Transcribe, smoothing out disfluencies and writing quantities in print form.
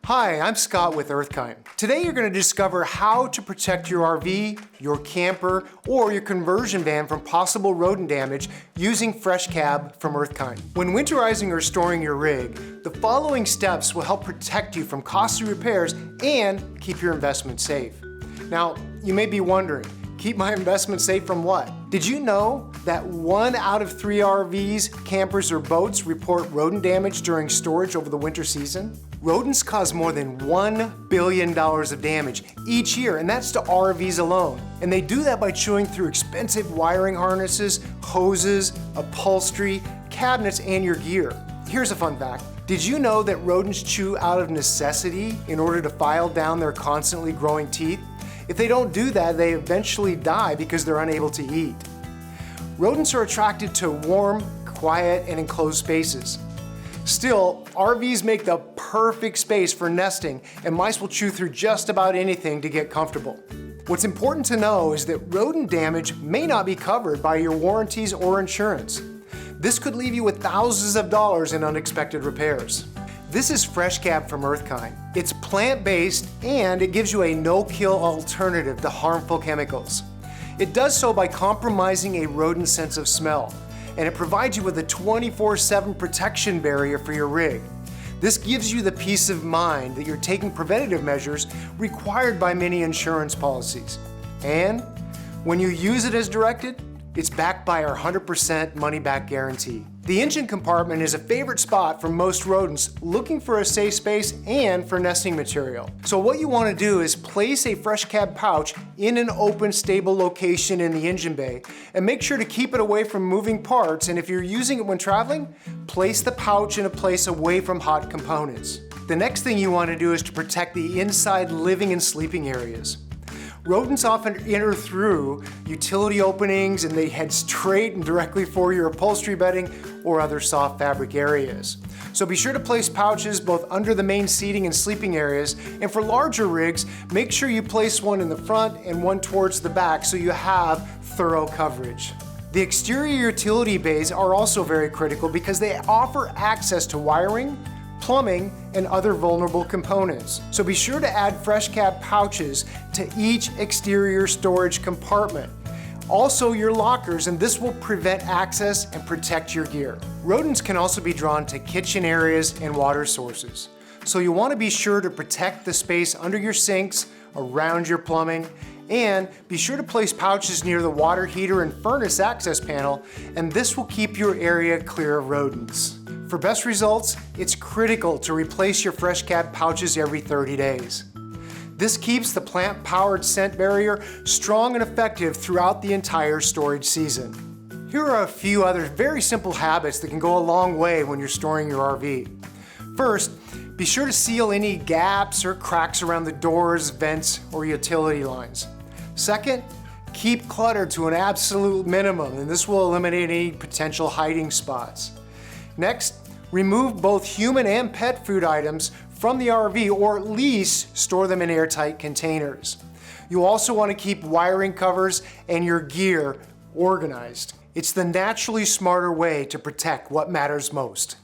Hi, I'm Scott with EarthKind. Today you're going to discover how to protect your RV, your camper, or your conversion van from possible rodent damage using Fresh Cab from EarthKind. When winterizing or storing your rig, the following steps will help protect you from costly repairs and keep your investment safe. Now, you may be wondering, keep my investment safe from what? Did you know that 1 out of 3 RVs, campers, or boats report rodent damage during storage over the winter season? Rodents cause more than $1 billion of damage each year, and that's to RVs alone. And they do that by chewing through expensive wiring harnesses, hoses, upholstery, cabinets, and your gear. Here's a fun fact. Did you know that rodents chew out of necessity in order to file down their constantly growing teeth? If they don't do that, they eventually die because they're unable to eat. Rodents are attracted to warm, quiet, and enclosed spaces. Still, RVs make the perfect space for nesting, and mice will chew through just about anything to get comfortable. What's important to know is that rodent damage may not be covered by your warranties or insurance. This could leave you with thousands of dollars in unexpected repairs. This is Fresh Cab from EarthKind. It's plant-based and it gives you a no-kill alternative to harmful chemicals. It does so by compromising a rodent sense of smell, and it provides you with a 24/7 protection barrier for your rig. This gives you the peace of mind that you're taking preventative measures required by many insurance policies. And when you use it as directed, it's backed by our 100% money-back guarantee. The engine compartment is a favorite spot for most rodents looking for a safe space and for nesting material. So what you want to do is place a Fresh Cab pouch in an open, stable location in the engine bay, and make sure to keep it away from moving parts, and if you're using it when traveling, place the pouch in a place away from hot components. The next thing you want to do is to protect the inside living and sleeping areas. Rodents often enter through utility openings and they head straight and directly for your upholstery bedding or other soft fabric areas. So be sure to place pouches both under the main seating and sleeping areas, and for larger rigs, make sure you place one in the front and one towards the back so you have thorough coverage. The exterior utility bays are also very critical because they offer access to wiring, plumbing, and other vulnerable components. So be sure to add Fresh Cab pouches to each exterior storage compartment. Also your lockers, and this will prevent access and protect your gear. Rodents can also be drawn to kitchen areas and water sources. So you want to be sure to protect the space under your sinks, around your plumbing, and be sure to place pouches near the water heater and furnace access panel, and this will keep your area clear of rodents. For best results, it's critical to replace your Fresh Cab pouches every 30 days. This keeps the plant-powered scent barrier strong and effective throughout the entire storage season. Here are a few other very simple habits that can go a long way when you're storing your RV. First, be sure to seal any gaps or cracks around the doors, vents, or utility lines. Second, keep clutter to an absolute minimum, and this will eliminate any potential hiding spots. Next, remove both human and pet food items from the RV, or at least store them in airtight containers. You'll also want to keep wiring covers and your gear organized. It's the naturally smarter way to protect what matters most.